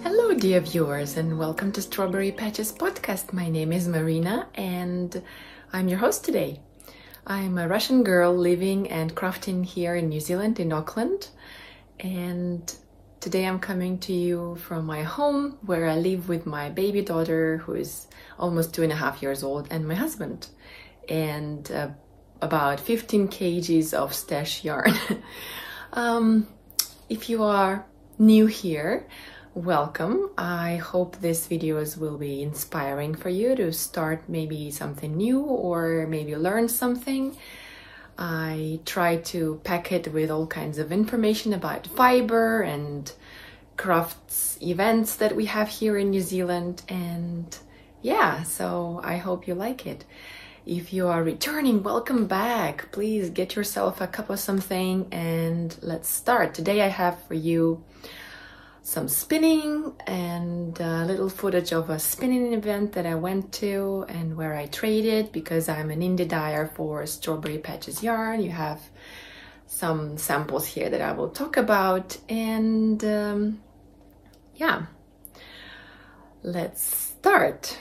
Hello dear viewers, and welcome to Strawberry Patches podcast. My name is Marina and I'm your host today. I'm a Russian girl living and crafting here in New Zealand, in Auckland, and today I'm coming to you from my home where I live with my baby daughter who is almost 2.5 years old, and my husband, and about 15 kgs of stash yarn. If you are new here, welcome. I hope these videos will be inspiring for you to start maybe something new or maybe learn something. I try to pack it with all kinds of information about fiber and crafts events that we have here in New Zealand, and yeah, so I hope you like it. If you are returning, welcome back. Please get yourself a cup of something and let's start. Today I have for you some spinning and a little footage of a spinning event that I went to and where I traded, because I'm an indie dyer for Strawberry Patches yarn. You have some samples here that I will talk about, and yeah, let's start.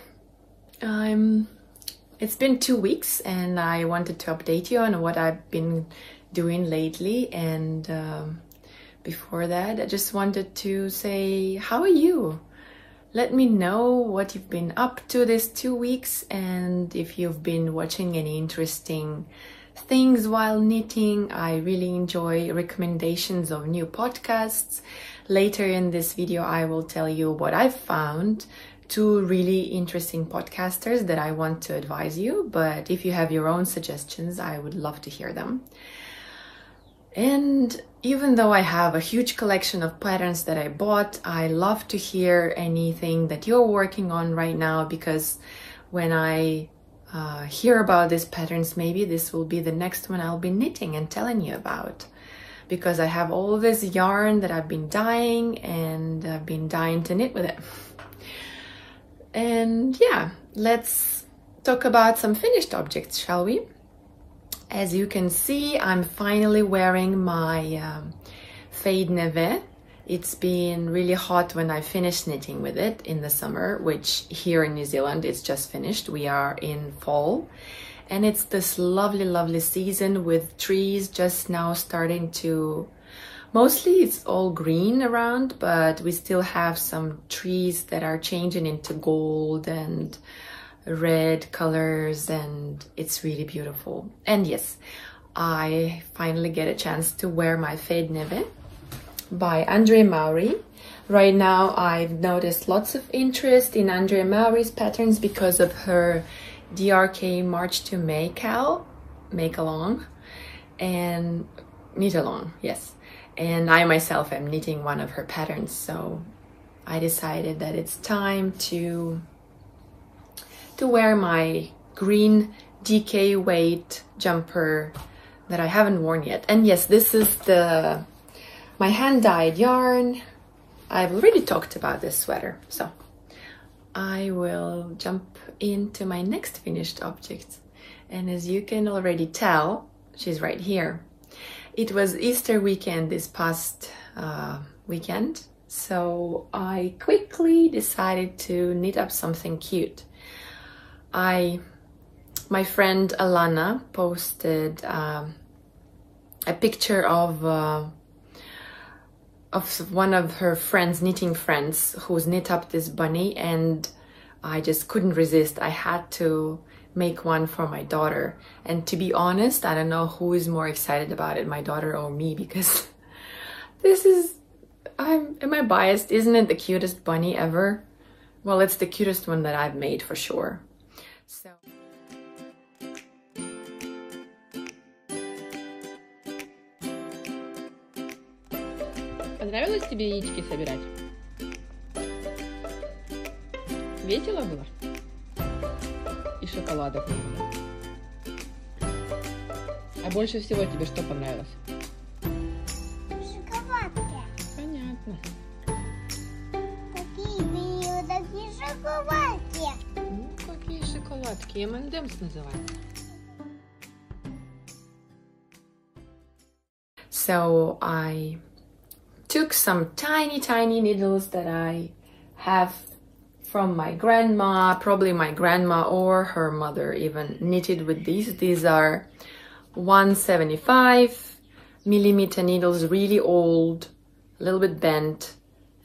It's been 2 weeks and I wanted to update you on what I've been doing lately, and before that, I just wanted to say, how are you? Let me know what you've been up to this 2 weeks, and if you've been watching any interesting things while knitting. I really enjoy recommendations of new podcasts. Later in this video, I will tell you what I've found, 2 really interesting podcasters that I want to advise you, but if you have your own suggestions, I would love to hear them. And even though I have a huge collection of patterns that I bought, I love to hear anything that you're working on right now, because when I hear about these patterns, maybe this will be the next one I'll be knitting and telling you about, because I have all this yarn that I've been dyeing and I've been dying to knit with it. And yeah, let's talk about some finished objects, shall we? As you can see, I'm finally wearing my Fade Neve. It's been really hot when I finished knitting with it in the summer, which here in New Zealand it's just finished. We are in fall, and it's this lovely, lovely season with trees just now starting to Mostly it's all green around, but we still have some trees that are changing into gold and red colors, and it's really beautiful. And yes, I finally get a chance to wear my Fade Neve by Andre Maury. Right now I've noticed lots of interest in Andre Maury's patterns because of her DRK March to Make along and knit along, yes. And I myself am knitting one of her patterns, so I decided that it's time to wear my green DK weight jumper that I haven't worn yet. And yes, this is my hand-dyed yarn. I've already talked about this sweater, so I will jump into my next finished object. And as you can already tell, she's right here. It was Easter weekend this past weekend, so I quickly decided to knit up something cute. My friend Alana posted a picture of one of her friends, knitting friends, who's knit up this bunny, and I just couldn't resist. I had to make one for my daughter. And to be honest, I don't know who is more excited about it, my daughter or me, because this is, am I biased? Isn't it the cutest bunny ever? Well, it's the cutest one that I've made for sure. So. Понравилось тебе яички собирать? Весело было? И шоколадок много. А больше всего тебе что понравилось? Шоколадки. Понятно. Какие были такие шоколадки? Ну, какие шоколадки? M&M's называются. So I took some tiny needles that I have from my grandma, probably my grandma or her mother even knitted with these. These are 175 millimeter needles, really old, a little bit bent,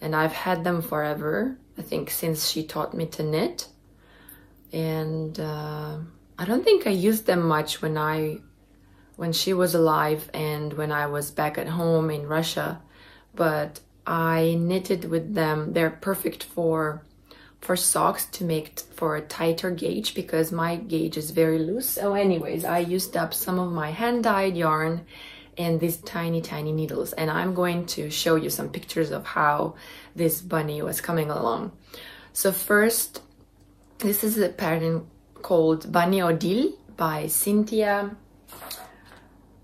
and I've had them forever, I think since she taught me to knit. And I don't think I used them much when she was alive and when I was back at home in Russia, but I knitted with them. They're perfect for socks, to make for a tighter gauge, because my gauge is very loose. So anyways, I used up some of my hand-dyed yarn and these tiny needles, and I'm going to show you some pictures of how this bunny was coming along. So first, this is a pattern called Bunny Odile by Cynthia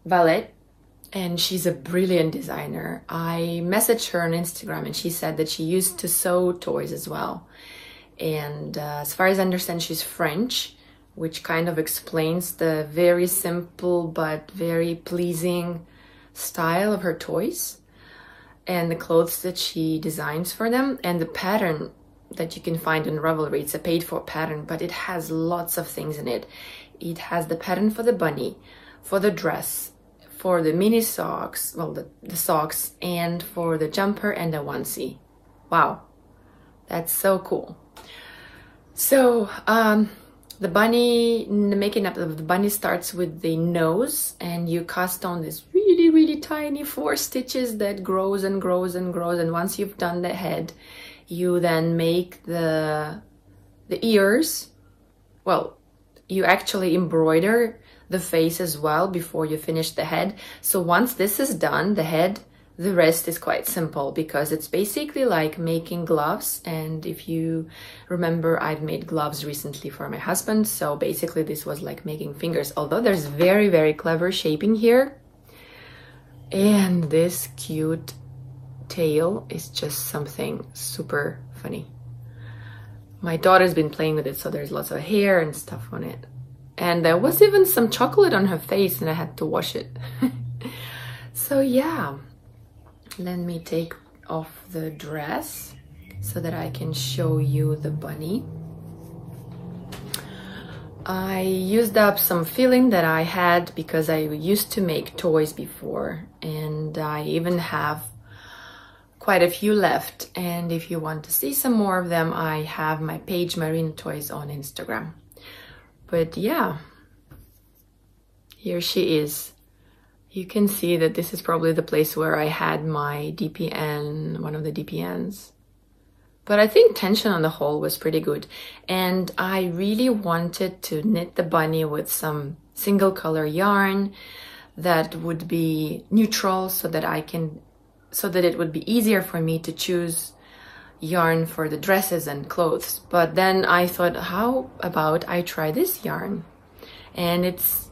Valette, and she's a brilliant designer. I messaged her on Instagram and she said that she used to sew toys as well. And as far as I understand, she's French, which kind of explains the very simple but very pleasing style of her toys and the clothes that she designs for them, and the pattern that you can find in Ravelry. It's a paid-for pattern, but it has lots of things in it. It has the pattern for the bunny, for the dress, for the mini socks, well, the socks, and for the jumper and the onesie. Wow, that's so cool. So the making up of the bunny starts with the nose, and you cast on this really tiny 4 stitches that grows and grows and grows, and once you've done the head, you then make the ears. Well, you actually embroider the face as well before you finish the head. So once this is done, the head, the rest is quite simple, because it's basically like making gloves. And if you remember, I've made gloves recently for my husband, so basically this was like making fingers, although there's very clever shaping here. And this cute tail is just something super funny. My daughter's been playing with it, so there's lots of hair and stuff on it. And there was even some chocolate on her face, and I had to wash it. So yeah, let me take off the dress so that I can show you the bunny. I used up some filling that I had because I used to make toys before, and I even have quite a few left. And if you want to see some more of them, I have my page MarinaToys on Instagram. But yeah, here she is. You can see that this is probably the place where I had my DPN, one of the DPNs. But I think tension on the whole was pretty good. And I really wanted to knit the bunny with some single color yarn that would be neutral so that it would be easier for me to choose yarn for the dresses and clothes. But then I thought, how about I try this yarn? And it's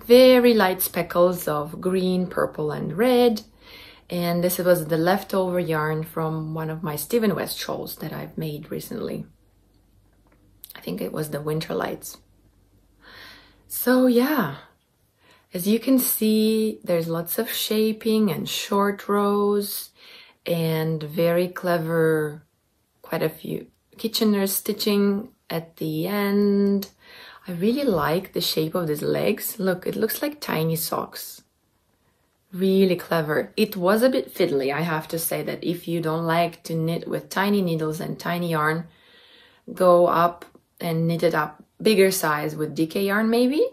very light speckles of green, purple, and red. And this was the leftover yarn from one of my Steven West shawls that I've made recently. I think it was the Winter Lights. So yeah, as you can see, there's lots of shaping and short rows and very clever, quite a few Kitchener stitching at the end. I really like the shape of these legs. Look, it looks like tiny socks. Really clever. It was a bit fiddly, I have to say that if you don't like to knit with tiny needles and tiny yarn, go up and knit it up bigger size with DK yarn maybe.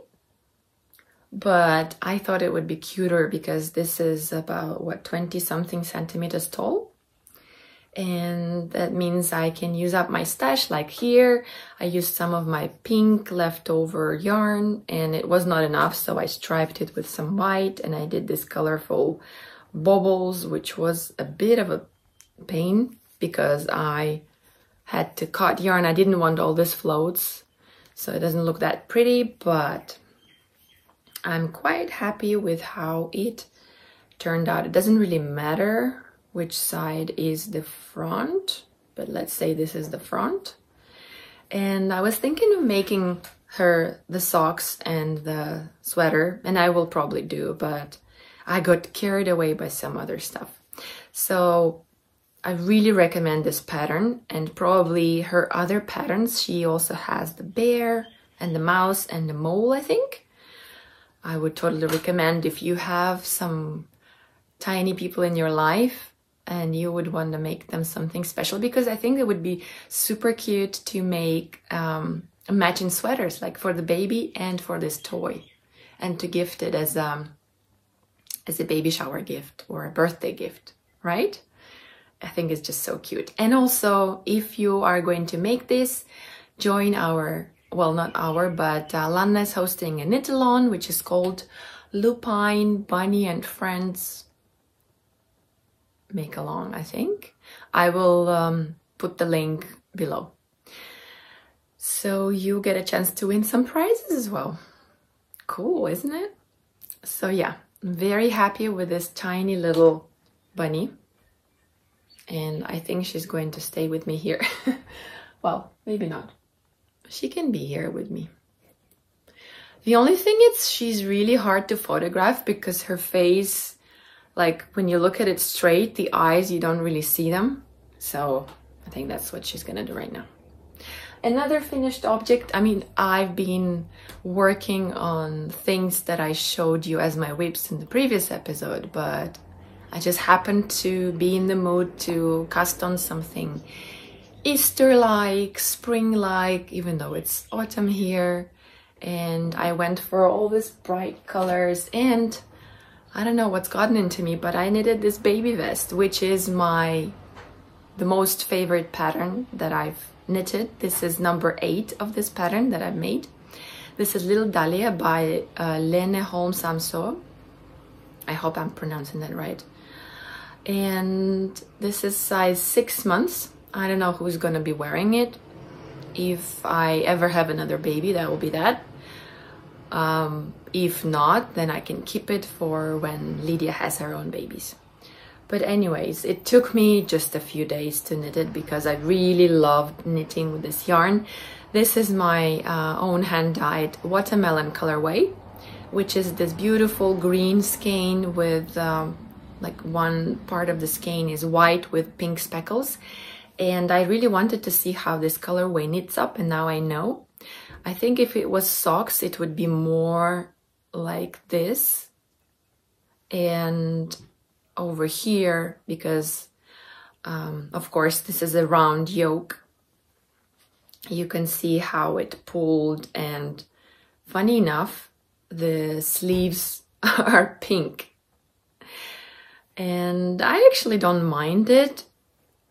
But I thought it would be cuter because this is about, what, 20 something centimeters tall. And that means I can use up my stash. Like here, I used some of my pink leftover yarn and it was not enough, so I striped it with some white and I did this colorful bubbles, which was a bit of a pain because I had to cut yarn. I didn't want all this floats, so it doesn't look that pretty, but I'm quite happy with how it turned out. It doesn't really matter which side is the front, but let's say this is the front. And I was thinking of making her the socks and the sweater, and I will probably do, but I got carried away by some other stuff. So I really recommend this pattern, and probably her other patterns. She also has the bear and the mouse and the mole, I think. I would totally recommend if you have some tiny people in your life and you would want to make them something special, because I think it would be super cute to make matching sweaters, like for the baby and for this toy, and to gift it as a baby shower gift or a birthday gift, right? I think it's just so cute. And also, if you are going to make this, join our, well, not our, but Lana is hosting a knit-along, which is called Lupine Bunny and Friends Make Along, I think. I will put the link below. So you get a chance to win some prizes as well. Cool, isn't it? So yeah, I'm very happy with this tiny little bunny. And I think she's going to stay with me here. Well, maybe not. She can be here with me. The only thing is she's really hard to photograph because her face, like when you look at it straight, the eyes, you don't really see them. So I think that's what she's gonna do right now. Another finished object, I mean, I've been working on things that I showed you as my whips in the previous episode, but I just happened to be in the mood to cast on something Easter-like, spring-like, even though it's autumn here. And I went for all these bright colors, and I don't know what's gotten into me, but I knitted this baby vest, which is the most favorite pattern that I've knitted. This is number 8 of this pattern that I've made. This is Little Dahlia by Lene Holm Samso. I hope I'm pronouncing that right. And this is size 6 months. I don't know who's gonna be wearing it. If I ever have another baby, that will be that. If not, then I can keep it for when Lydia has her own babies. But anyways, it took me just a few days to knit it because I really loved knitting with this yarn. This is my own hand-dyed watermelon colorway, which is this beautiful green skein with like one part of the skein is white with pink speckles. And I really wanted to see how this colorway knits up, and now I know. I think if it was socks, it would be more like this. And over here, because of course this is a round yoke, you can see how it pulled, and funny enough, the sleeves are pink. And I actually don't mind it.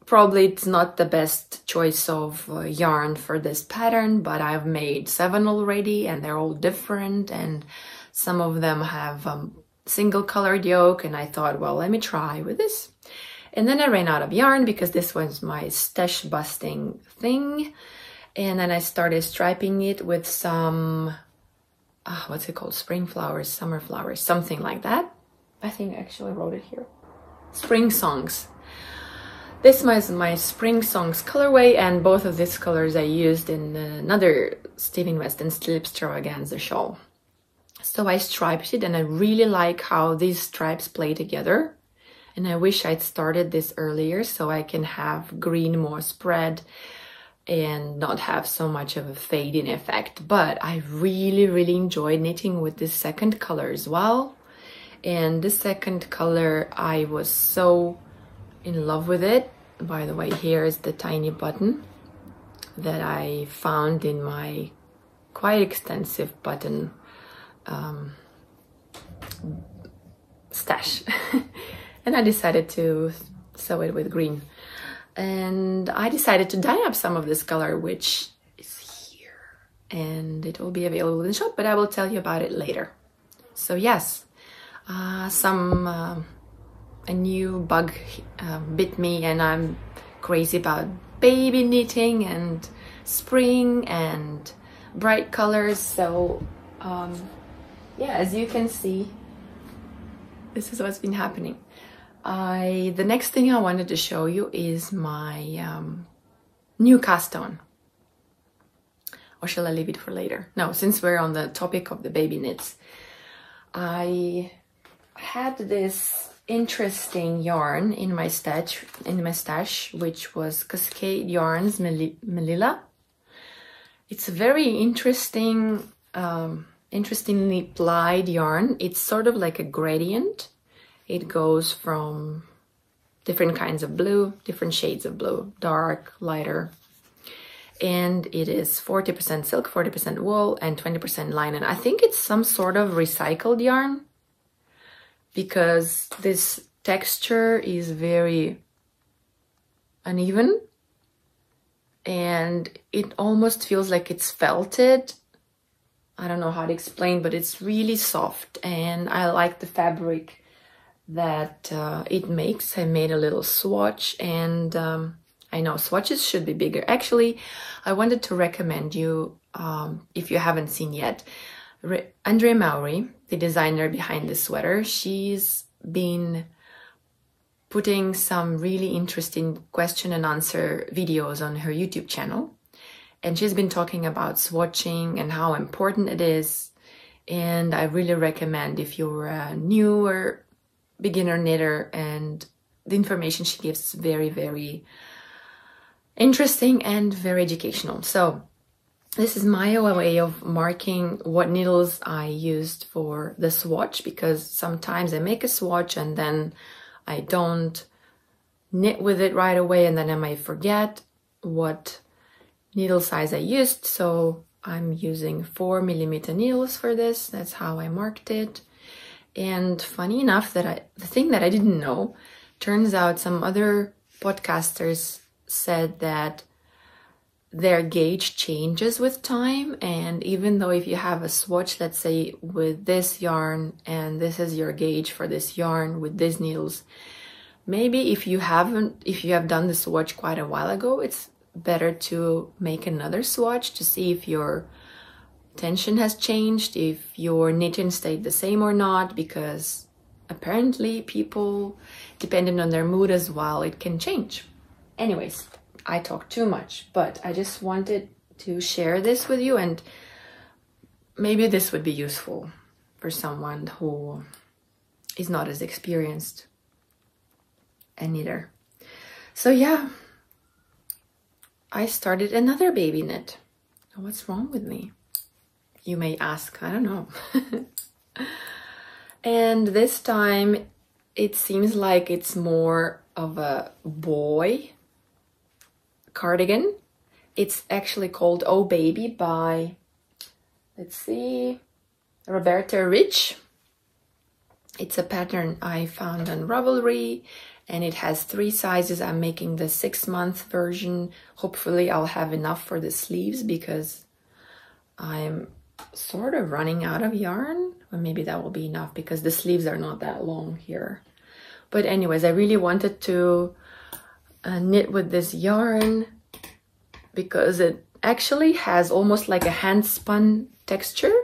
Probably it's not the best choice of yarn for this pattern, but I've made 7 already and they're all different, and some of them have single colored yoke, and I thought, well, let me try with this. And then I ran out of yarn because this was my stash busting thing. And then I started striping it with some, what's it called? Spring flowers, summer flowers, something like that. I think I actually wrote it here. Spring Songs. This was my Spring Songs colorway, and both of these colors I used in another Steven Weston Still Extravaganza shawl. So I striped it, and I really like how these stripes play together. And I wish I'd started this earlier so I can have green more spread and not have so much of a fading effect. But I really enjoyed knitting with this second color as well. And this second color, I was so in love with it. By the way, here is the tiny button that I found in my quite extensive button stash. And I decided to sew it with green. And I decided to dye up some of this color, which is here. And it will be available in the shop, but I will tell you about it later. So yes, a new bug bit me, and I'm crazy about baby knitting and spring and bright colors. So yeah, as you can see, this is what's been happening. The next thing I wanted to show you is my new cast on. Or shall I leave it for later? No, since we're on the topic of the baby knits. I had this interesting yarn in my stash, which was Cascade Yarns Melilla. It's a very interesting, interestingly plied yarn. It's sort of like a gradient. It goes from different kinds of blue, different shades of blue, dark, lighter. And it is 40% silk, 40% wool, and 20% linen. I think it's some sort of recycled yarn because this texture is very uneven. And it almost feels like it's felted. I don't know how to explain, but it's really soft. And I like the fabric that it makes. I made a little swatch, and I know swatches should be bigger. Actually, I wanted to recommend you, if you haven't seen yet, Andrea Mowry, the designer behind this sweater. She's been putting some really interesting question and answer videos on her YouTube channel. And she's been talking about swatching and how important it is. And I really recommend, if you're a newer beginner knitter, and the information she gives is very interesting and very educational. So this is my way of marking what needles I used for the swatch, because sometimes I make a swatch and then I don't knit with it right away, and then I might forget what needle size I used. So I'm using 4mm needles for this. That's how I marked it. And funny enough, the thing that I didn't know, turns out some other podcasters said that their gauge changes with time. And even though if you have a swatch, let's say with this yarn, and this is your gauge for this yarn with these needles, maybe if you have done the swatch quite a while ago, it's better to make another swatch to see if your tension has changed, if your knitting stayed the same or not, because apparently people, depending on their mood as well, it can change. Anyways, I talk too much, but I just wanted to share this with you, and maybe this would be useful for someone who is not as experienced a knitter. So yeah, I started another baby knit. What's wrong with me? you may ask? I don't know. And this time it seems like it's more of a boy cardigan. It's actually called Oh Baby by, let's see, Roberta Rich. It's a pattern I found on Ravelry, and it has 3 sizes. I'm making the 6-month version. Hopefully I'll have enough for the sleeves because I'm sort of running out of yarn. Or maybe that will be enough because the sleeves are not that long here. But anyways, I really wanted to knit with this yarn because it actually has almost like a hand spun texture,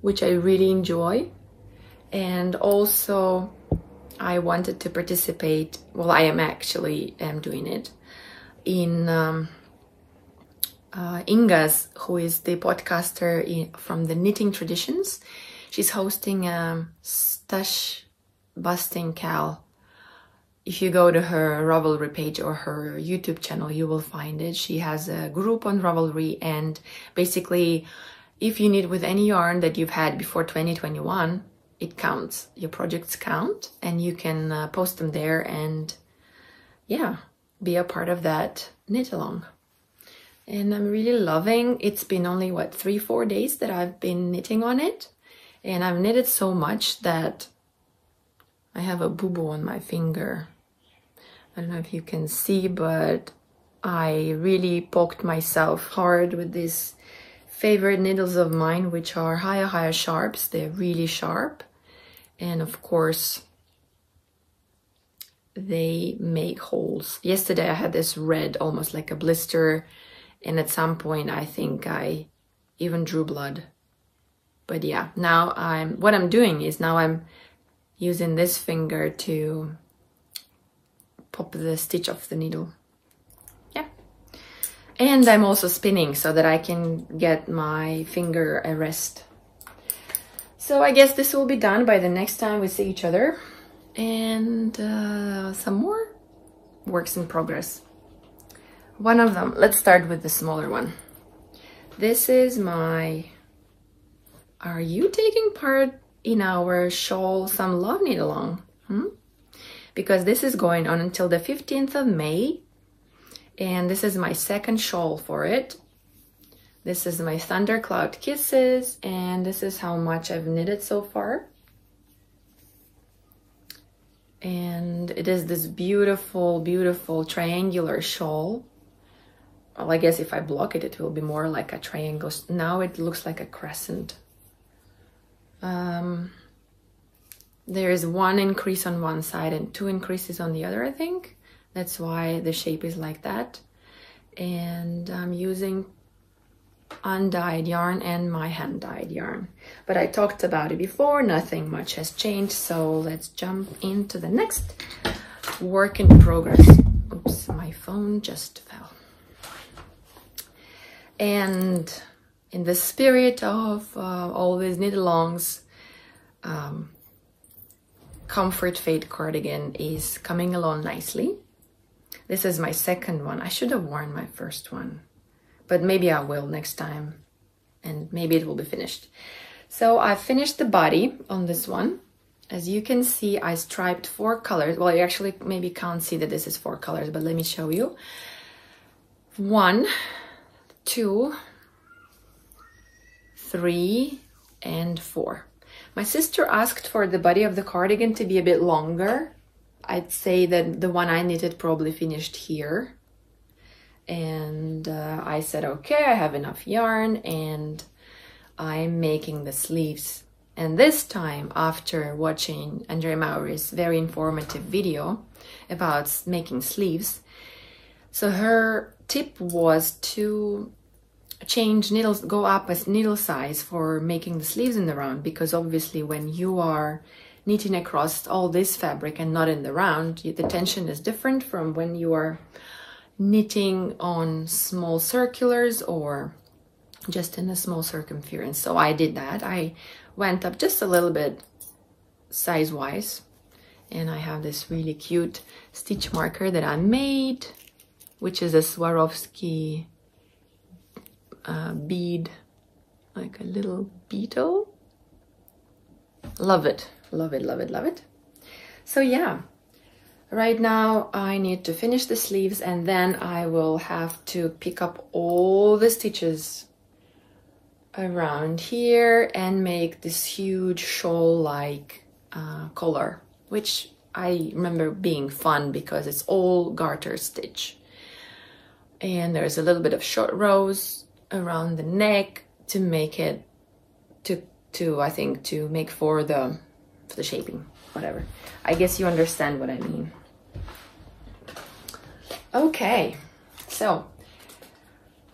which I really enjoy. And also I wanted to participate, well, I am actually doing it, in Inga's, who is the podcaster from the Knitting Traditions. She's hosting a Stash Busting Cal. If you go to her Ravelry page or her YouTube channel, you will find it. She has a group on Ravelry, and basically if you knit with any yarn that you've had before 2021, it counts. Your projects count, and you can post them there and yeah, be a part of that knit along. And I'm really loving, it's been only what, 3-4 days that I've been knitting on it, and I've knitted so much that I have a boo-boo on my finger. I don't know if you can see, but I really poked myself hard with these favorite needles of mine, which are Haya Sharps. They're really sharp. And of course, they make holes. Yesterday I had this red, almost like a blister. And at some point, I think I even drew blood. But yeah, now what I'm doing is now I'm using this finger to pop the stitch off the needle. Yeah. And I'm also spinning so that I can get my finger a rest. So I guess this will be done by the next time we see each other. And some more works in progress. One of them, let's start with the smaller one. This is my Are You Taking Part in Our Shawl Some Love Knit Along? Because this is going on until the 15th of May. And this is my second shawl for it. This is my Thundercloud Kisses, and this is how much I've knitted so far. And it is this beautiful, beautiful triangular shawl. Well, I guess if I block it, it will be more like a triangle. Now it looks like a crescent. There is 1 increase on one side and 2 increases on the other, I think. That's why the shape is like that. And I'm using undyed yarn and my hand dyed yarn, but I talked about it before. Nothing much has changed, so let's jump into the next work in progress. Oops, my phone just fell. And in the spirit of all these knit alongs, Comfort Fade cardigan is coming along nicely. This is my second one. I should have worn my first one, but maybe I will next time, and maybe it will be finished. So I finished the body on this one. As you can see, I striped 4 colors. Well, you actually maybe can't see that this is 4 colors, but let me show you. 1, 2, 3, and 4. My sister asked for the body of the cardigan to be a bit longer. I'd say that the one I knitted probably finished here. And I said, okay, I have enough yarn, and I'm making the sleeves. And this time, after watching Andrea Maury's very informative video about making sleeves, so her tip was to change needles, go up a needle size for making the sleeves in the round, because obviously when you are knitting across all this fabric and not in the round, the tension is different from when you are knitting on small circulars or just in a small circumference. So I did that. I went up just a little bit size-wise, and I have this really cute stitch marker that I made, which is a Swarovski bead like a little beetle. Love it, love it, love it, love it. So yeah, right now I need to finish the sleeves, and then I will have to pick up all the stitches around here and make this huge shawl-like collar, which I remember being fun because it's all garter stitch. And there's a little bit of short rows around the neck to make it I think to make for the shaping, whatever. I guess you understand what I mean. Okay, so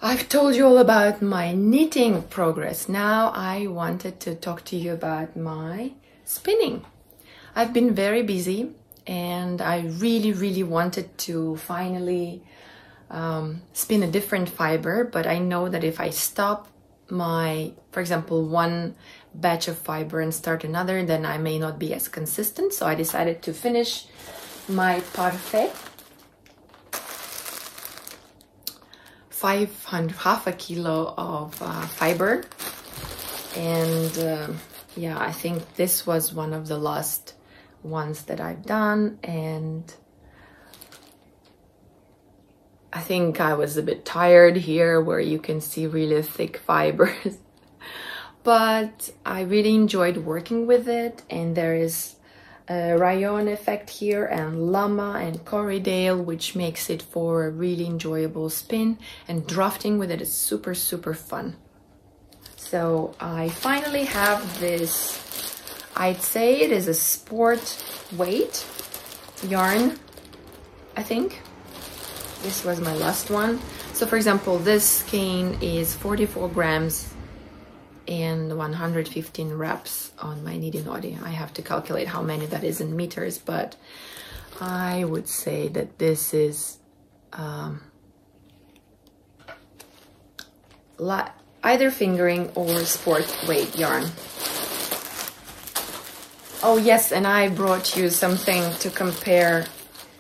I've told you all about my knitting progress. Now I wanted to talk to you about my spinning. I've been very busy, and I really wanted to finally spin a different fiber, but I know that if I stop for example, one batch of fiber and start another, then I may not be as consistent. So I decided to finish my parfait, half a kilo of fiber, and yeah, I think this was one of the last ones that I've done, and I think I was a bit tired here where you can see really thick fibers, but I really enjoyed working with it. And there is a rayon effect here and llama and Corriedale, which makes it for a really enjoyable spin, and drafting with it is super fun. So I finally have this, I'd say it is a sport weight yarn, I think. This was my last one. So for example, this skein is 44 grams and 115 reps on my knitting Audi. I have to calculate how many that is in meters, but I would say that this is either fingering or sport weight yarn. Oh yes, and I brought you something to compare,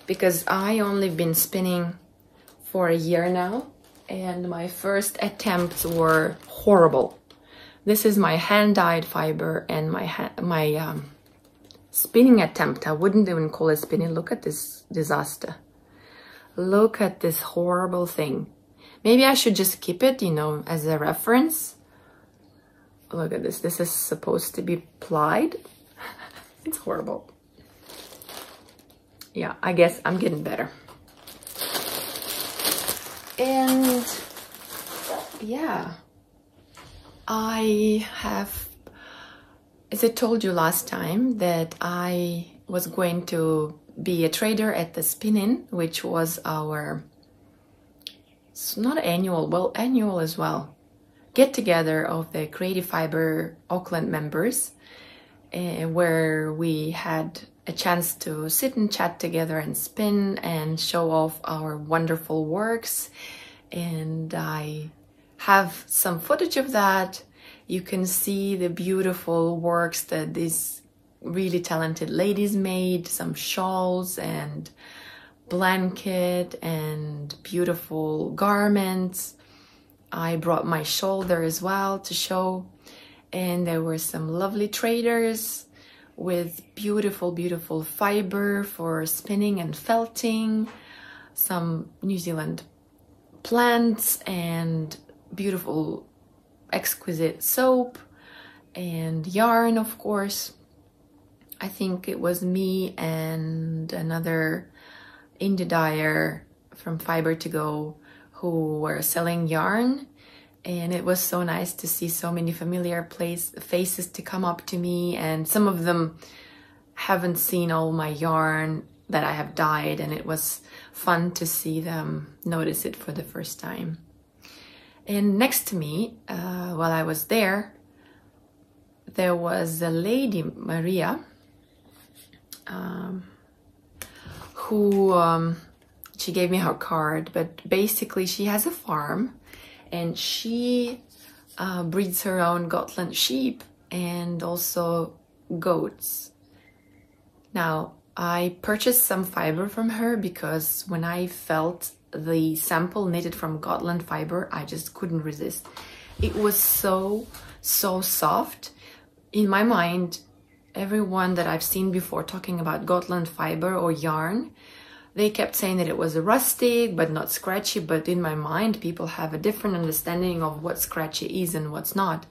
because I only been spinning for a year now, and my first attempts were horrible. This is my hand-dyed fiber, and my spinning attempt, I wouldn't even call it spinning. Look at this disaster. Look at this horrible thing. Maybe I should just keep it, you know, as a reference. Look at this. This is supposed to be plied. It's horrible. Yeah, I guess I'm getting better. And yeah, I have, as I told you last time, that I was going to be a trader at the Spin-In, which was our, it's not annual, well, annual as well, get together of the Creative Fiber Auckland members, where we had a chance to sit and chat together and spin and show off our wonderful works. And I have some footage of that. You can see the beautiful works that these really talented ladies made, some shawls and blanket and beautiful garments. I brought my shawl there as well to show, and there were some lovely traders with beautiful fiber for spinning and felting, some New Zealand plants and beautiful exquisite soap and yarn, of course. I think it was me and another indie dyer from Fiber to Go who were selling yarn, and it was so nice to see so many familiar faces to come up to me, and some of them haven't seen all my yarn that I have dyed, and it was fun to see them notice it for the first time. And next to me, while I was there, there was a lady, Maria, who she gave me her card, but basically she has a farm and she breeds her own Gotland sheep and also goats. Now, I purchased some fiber from her because when I felt the sample knitted from Gotland fiber, I just couldn't resist. It was so soft. In my mind, everyone that I've seen before talking about Gotland fiber or yarn, they kept saying that it was rustic but not scratchy, but in my mind people have a different understanding of what scratchy is and what's not.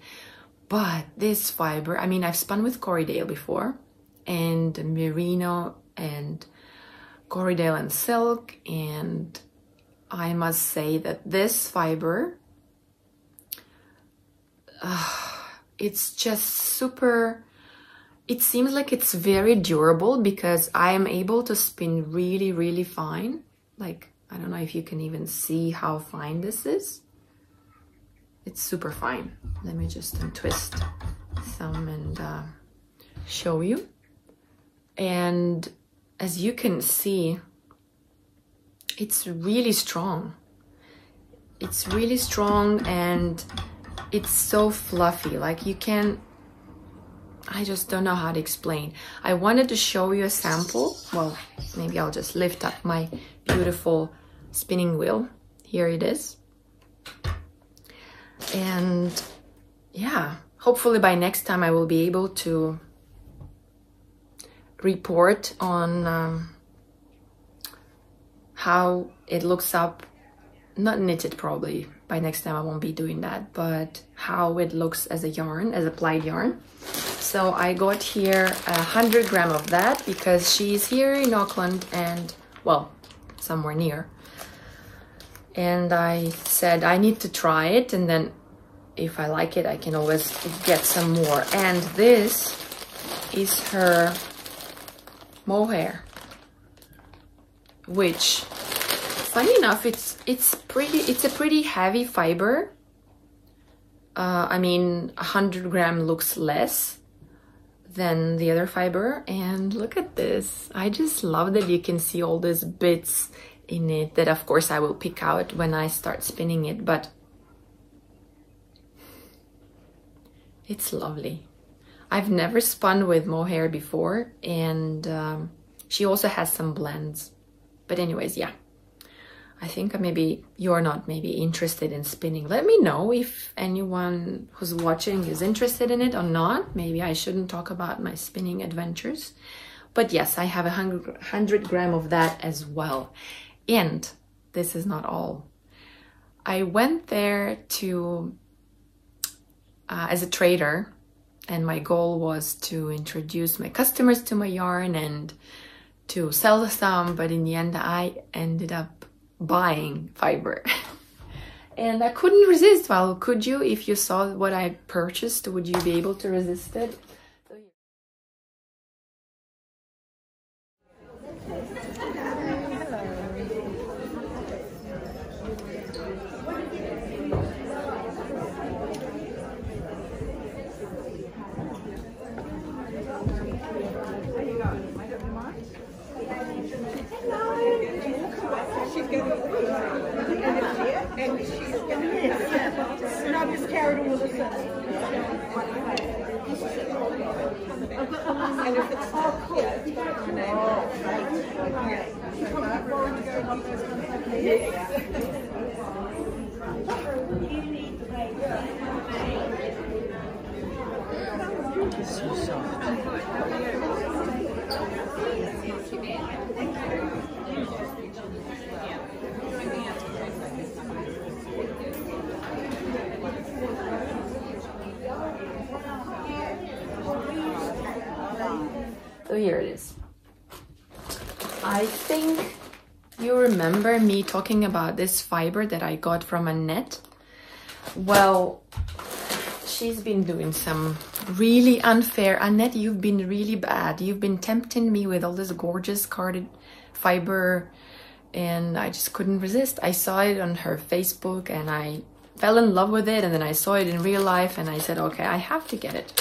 But this fiber, I mean, I've spun with Corriedale before, and merino and Corriedale and silk, and I must say that this fiber, it's just super, it seems like it's very durable because I am able to spin really fine. Like, I don't know if you can even see how fine this is. It's super fine. Let me just untwist some and show you. And as you can see, it's really strong. It's really strong and it's so fluffy. Like, you can, I just don't know how to explain. I wanted to show you a sample. Well, maybe I'll just lift up my beautiful spinning wheel. Here it is. And yeah, hopefully by next time I will be able to report on how it looks up, not knitted probably, by next time I won't be doing that, but how it looks as a yarn, as a plied yarn. So I got here 100 gram of that because she's here in Auckland and, well, somewhere near. And I said I need to try it, and then if I like it I can always get some more. And this is her mohair, which, funny enough, it's a pretty heavy fiber. I mean, 100 gram looks less than the other fiber, and look at this. I just love that you can see all these bits in it that of course I will pick out when I start spinning it, but it's lovely. I've never spun with mohair before, and she also has some blends. But anyways, yeah, I think maybe you're not maybe interested in spinning. Let me know if anyone who's watching is interested in it or not. Maybe I shouldn't talk about my spinning adventures. But yes, I have 100 gram of that as well. And this is not all. I went there to as a trader, and my goal was to introduce my customers to my yarn and to sell some, but in the end I ended up buying fiber. And I couldn't resist. Well, could you? If you saw what I purchased, would you be able to resist it? So soft. So here it is. I think you remember me talking about this fiber that I got from Annette. Well, she's been doing some really unfair. Annette, you've been really bad. You've been tempting me with all this gorgeous carded fiber, and I just couldn't resist. I saw it on her Facebook and I fell in love with it, and then I saw it in real life and I said, okay, I have to get it.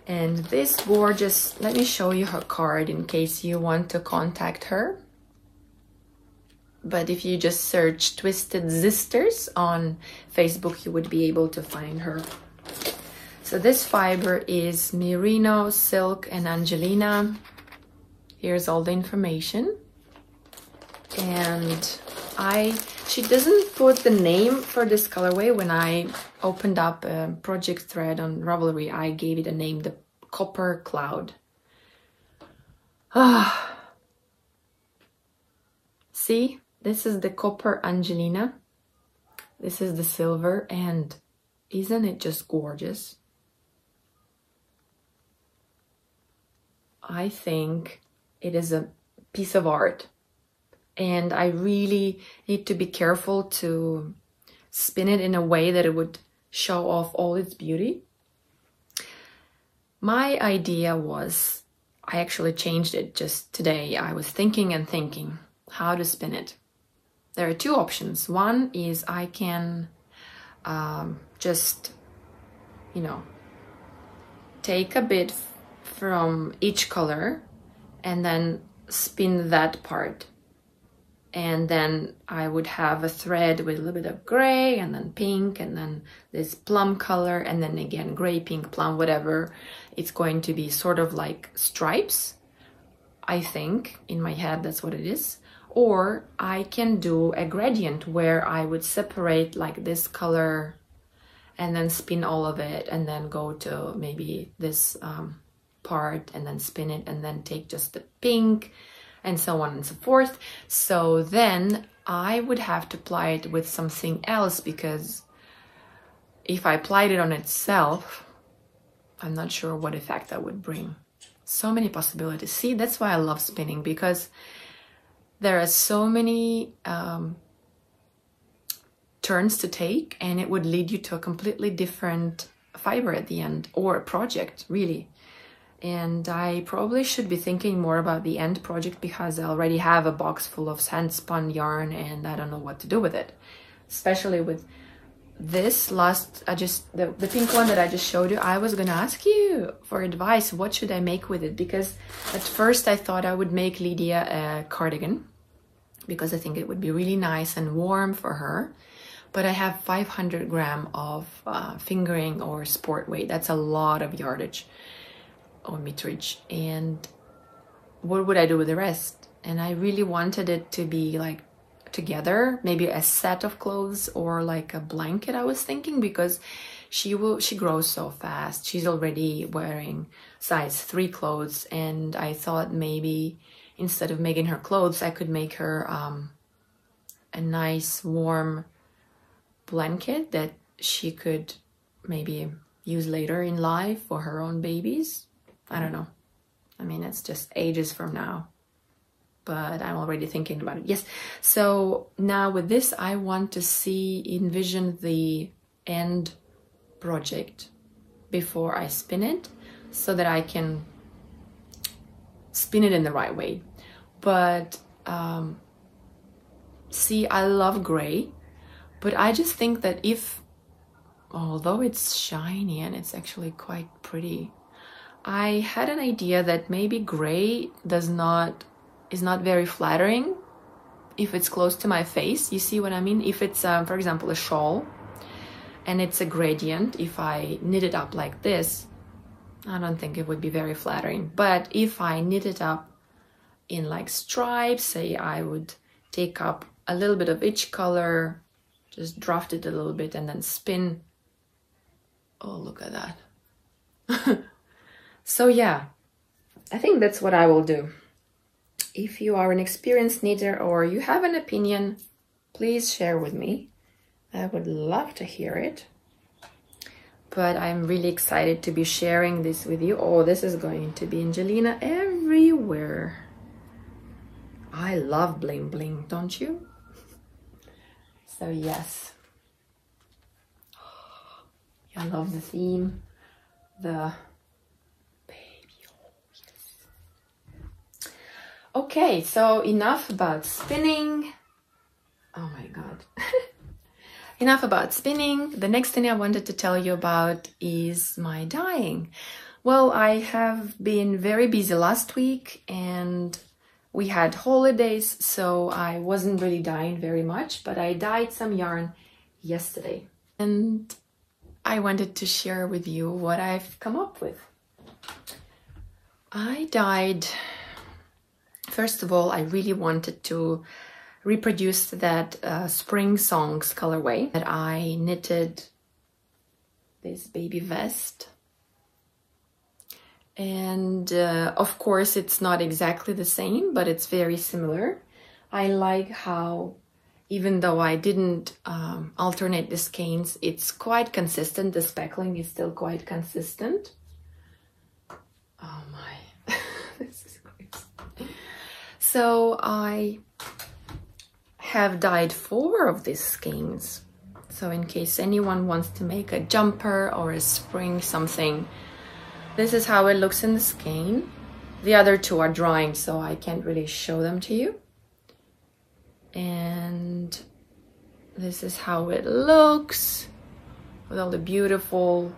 And this gorgeous, let me show you her card in case you want to contact her. But if you just search Twisted Sisters on Facebook, you would be able to find her. So this fiber is merino, silk, and angelina. Here's all the information. And She doesn't put the name for this colorway. When I opened up a project thread on Ravelry, I gave it a name, the Copper Cloud. See, this is the Copper Angelina. This is the silver, and isn't it just gorgeous? I think it is a piece of art, and I really need to be careful to spin it in a way that it would show off all its beauty. My idea was, I actually changed it just today. I was thinking and thinking how to spin it. There are two options. One is I can just, you know, take a bit from each color and then spin that part, and then I would have a thread with a little bit of gray and then pink and then this plum color and then again gray, pink, plum, whatever. It's going to be sort of like stripes. I think in my head that's what it is. Or I can do a gradient where I would separate like this color and then spin all of it and then go to maybe this part and then spin it and then take just the pink and so on and so forth. So then I would have to apply it with something else, because if I applied it on itself, I'm not sure what effect that would bring. So many possibilities. See, that's why I love spinning, because there are so many turns to take, and it would lead you to a completely different fiber at the end, or a project, really. And I probably should be thinking more about the end project, because I already have a box full of hand-spun yarn and I don't know what to do with it. Especially with this last, the pink one that I just showed you. I was gonna ask you for advice. What should I make with it? Because at first I thought I would make Lydia a cardigan, because I think it would be really nice and warm for her. But I have 500 grams of fingering or sport weight. That's a lot of yardage or meterage. And what would I do with the rest? And I really wanted it to be like together, maybe a set of clothes or like a blanket, I was thinking, because she grows so fast. She's already wearing size 3 clothes, and I thought maybe instead of making her clothes, I could make her a nice warm blanket that she could maybe use later in life for her own babies. I don't know. I mean, it's just ages from now, but I'm already thinking about it. Yes. So now with this, I want to envision the end project before I spin it, so that I can spin it in the right way. But see, I love gray, but I just think that although it's shiny and it's actually quite pretty, I had an idea that maybe gray is not very flattering if it's close to my face. You see what I mean? If it's, for example, a shawl and it's a gradient, if I knit it up like this, I don't think it would be very flattering. But if I knit it up in like stripes, say I would take up a little bit of each color, just draft it a little bit and then spin. Oh, look at that. So yeah, I think that's what I will do. If you are an experienced knitter or you have an opinion, please share with me. I would love to hear it. But I'm really excited to be sharing this with you. Oh, this is going to be Angelina everywhere. I love bling bling, don't you? So yes. I love the theme. The baby. Oh, yes. Okay, so enough about spinning. Oh my god. Enough about spinning. The next thing I wanted to tell you about is my dyeing. Well, I have been very busy last week and we had holidays, so I wasn't really dyeing very much, but I dyed some yarn yesterday. And I wanted to share with you what I've come up with. I dyed, first of all, I really wanted to reproduced that Spring Songs colorway that I knitted this baby vest. And of course it's not exactly the same, but it's very similar. I like how, even though I didn't alternate the skeins, it's quite consistent. The speckling is still quite consistent. Oh my, this is crazy. So I have dyed 4 of these skeins. So in case anyone wants to make a jumper or a spring something, this is how it looks in the skein. The other 2 are drying, so I can't really show them to you. And this is how it looks with all the beautiful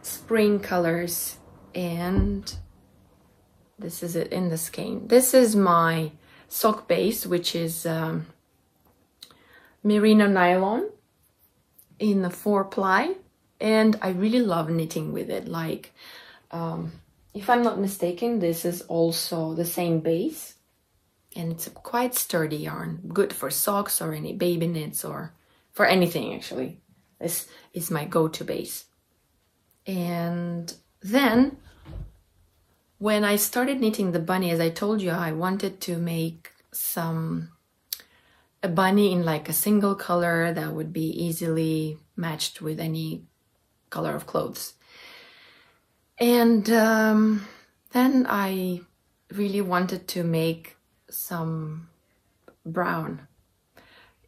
spring colors. And this is it in the skein. This is my sock base, which is merino nylon in the 4-ply, and I really love knitting with it. Like, if I'm not mistaken, this is also the same base, and it's a quite sturdy yarn, good for socks or any baby knits or for anything actually. This is my go-to base. And then when I started knitting the bunny, as I told you, I wanted to make a bunny in like a single color that would be easily matched with any color of clothes. And then I really wanted to make some brown.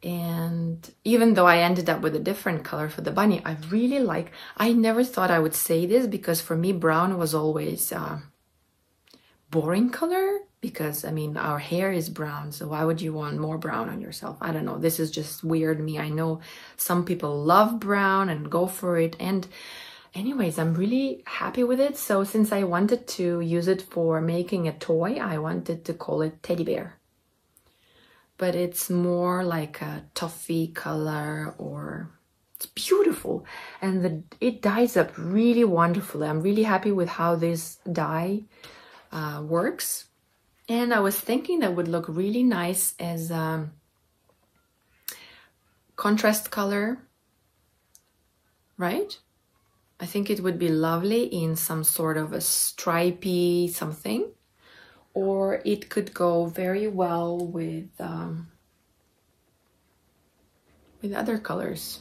And even though I ended up with a different color for the bunny, I really like, I never thought I would say this, because for me brown was always boring color, because I mean our hair is brown, so why would you want more brown on yourself? I don't know, this is just weird me. I know some people love brown and go for it, and anyways, I'm really happy with it. So since I wanted to use it for making a toy, I wanted to call it Teddy Bear, but it's more like a toffee color, or it's beautiful, and it dyes up really wonderfully. I'm really happy with how this dye works. And I was thinking that would look really nice as a contrast color, right? I think it would be lovely in some sort of a stripy something, or it could go very well with other colors.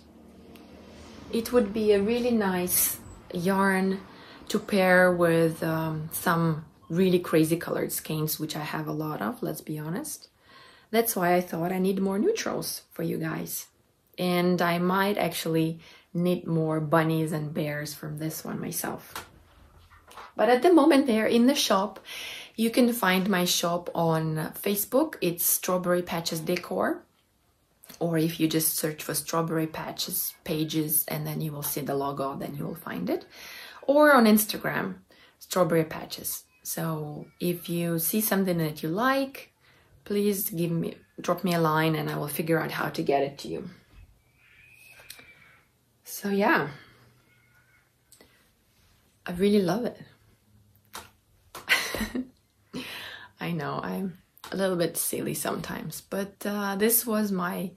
It would be a really nice yarn to pair with some really crazy colored skeins, which I have a lot of, let's be honest. That's why I thought I need more neutrals for you guys. And I might actually knit more bunnies and bears from this one myself. But at the moment they're in the shop. You can find my shop on Facebook. It's Strawberry Patches Decor. Or if you just search for Strawberry Patches Pages and then you will see the logo, then you will find it. Or on Instagram, Strawberry Patches. So if you see something that you like, please drop me a line and I will figure out how to get it to you. So yeah, I really love it. I know I'm a little bit silly sometimes, but this was my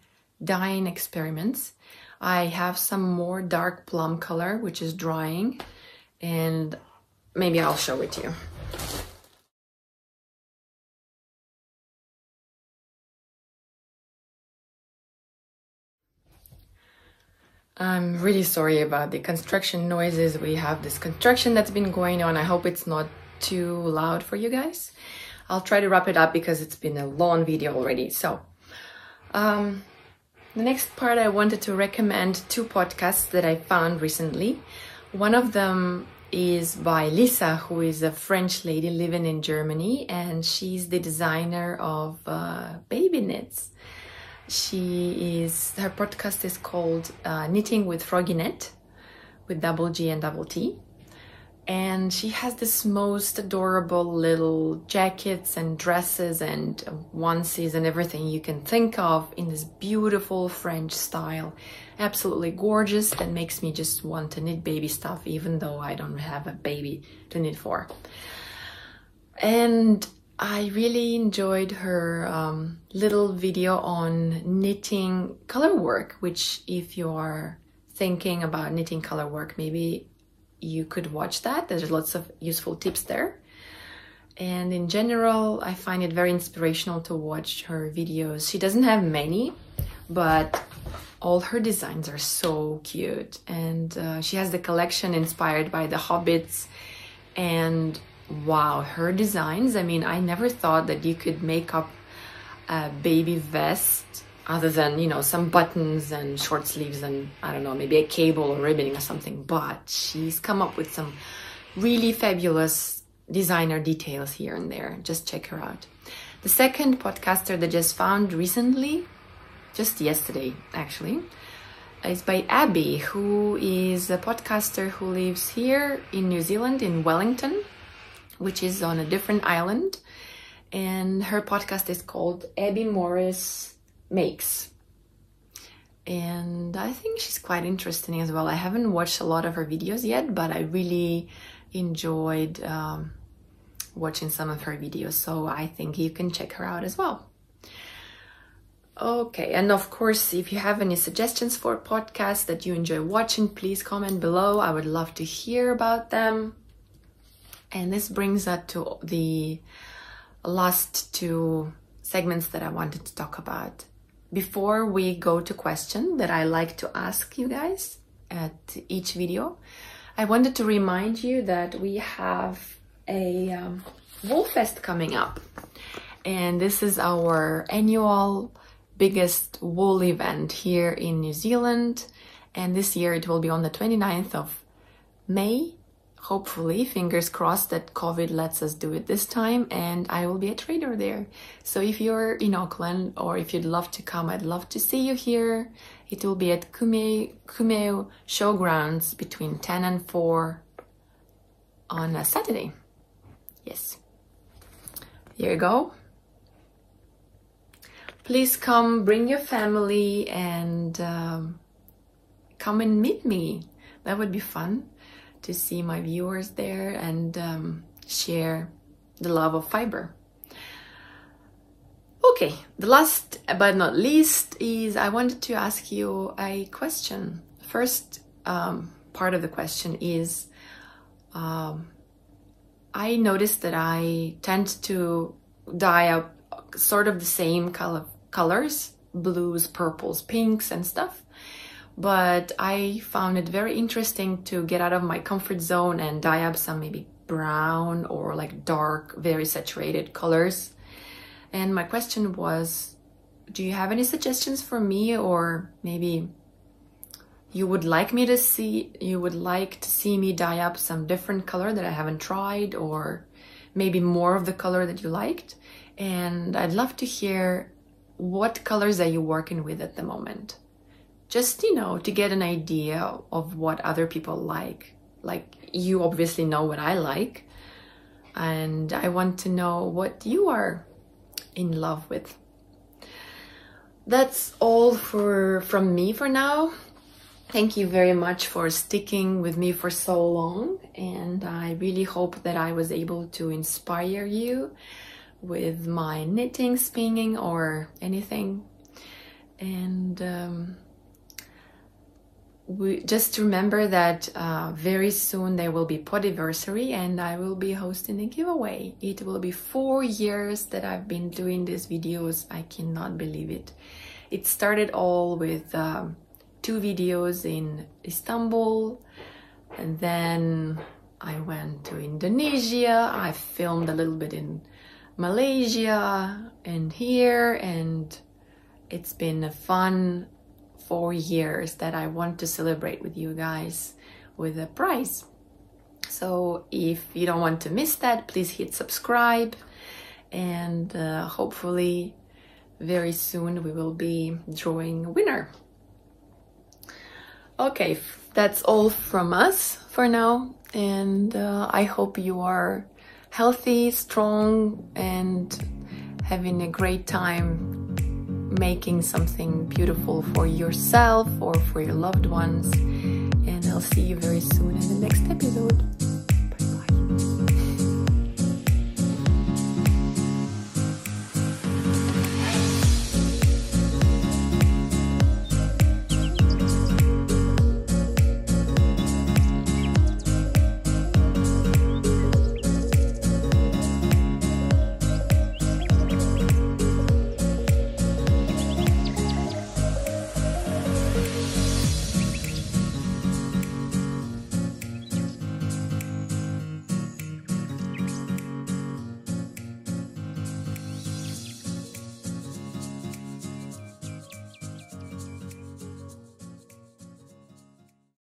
dyeing experiments. I have some more dark plum color, which is drying, and maybe I'll show it to you. I'm really sorry about the construction noises. We have this construction that's been going on. I hope it's not too loud for you guys. I'll try to wrap it up because it's been a long video already. So, the next part, I wanted to recommend 2 podcasts that I found recently. One of them is by Lisa, who is a French lady living in Germany, and she's the designer of baby knits. Her podcast is called Knitting with Frogginette, with double G and double T. And she has this most adorable little jackets and dresses and onesies and everything you can think of in this beautiful French style. Absolutely gorgeous. That makes me just want to knit baby stuff, even though I don't have a baby to knit for. And I really enjoyed her little video on knitting color work, which if you are thinking about knitting color work, maybe you could watch that. There's lots of useful tips there. And in general, I find it very inspirational to watch her videos. She doesn't have many, but all her designs are so cute. And she has the collection inspired by the Hobbits. And wow, her designs, I mean, I never thought that you could make up a baby vest other than, you know, some buttons and short sleeves and, I don't know, maybe a cable or ribboning or something. But she's come up with some really fabulous designer details here and there. Just check her out. The second podcaster that I just found recently, just yesterday actually, is by Abby, who is a podcaster who lives here in New Zealand, in Wellington, which is on a different island. And her podcast is called Abby Morris Makes. And I think she's quite interesting as well. I haven't watched a lot of her videos yet, but I really enjoyed watching some of her videos. So I think you can check her out as well. Okay, and of course, if you have any suggestions for podcasts that you enjoy watching, please comment below. I would love to hear about them. And this brings us to the last two segments that I wanted to talk about. Before we go to question that I like to ask you guys at each video, I wanted to remind you that we have a Wool Fest coming up. And this is our annual biggest wool event here in New Zealand. And this year it will be on the 29th of May. Hopefully, fingers crossed that COVID lets us do it this time, and I will be a trader there. So if you're in Auckland or if you'd love to come, I'd love to see you here. It will be at Kumeu Showgrounds between 10 and 4 on a Saturday. Yes. Here you go. Please come, bring your family, and come and meet me. That would be fun to see my viewers there and share the love of fiber. Okay, the last but not least is I wanted to ask you a question. First part of the question is I noticed that I tend to dye up sort of the same colors, blues, purples, pinks and stuff. But I found it very interesting to get out of my comfort zone and dye up some maybe brown or like dark, very saturated colors. And my question was, do you have any suggestions for me, or maybe you would like to see me dye up some different color that I haven't tried, or maybe more of the color that you liked? And I'd love to hear what colors are you working with at the moment. Just, you know, to get an idea of what other people like. Like, you obviously know what I like, and I want to know what you are in love with. That's all from me for now. Thank you very much for sticking with me for so long, and I really hope that I was able to inspire you with my knitting, spinning, or anything. And just remember that very soon there will be Podiversary, and I will be hosting a giveaway. It will be 4 years that I've been doing these videos. I cannot believe it. It started all with 2 videos in Istanbul, and then I went to Indonesia. I filmed a little bit in Malaysia and here, and it's been a fun 4 years that I want to celebrate with you guys with a prize. So if you don't want to miss that, please hit subscribe, and hopefully very soon we will be drawing a winner. Okay, that's all from us for now, and I hope you are healthy, strong, and having a great time making something beautiful for yourself or for your loved ones. And I'll see you very soon in the next episode.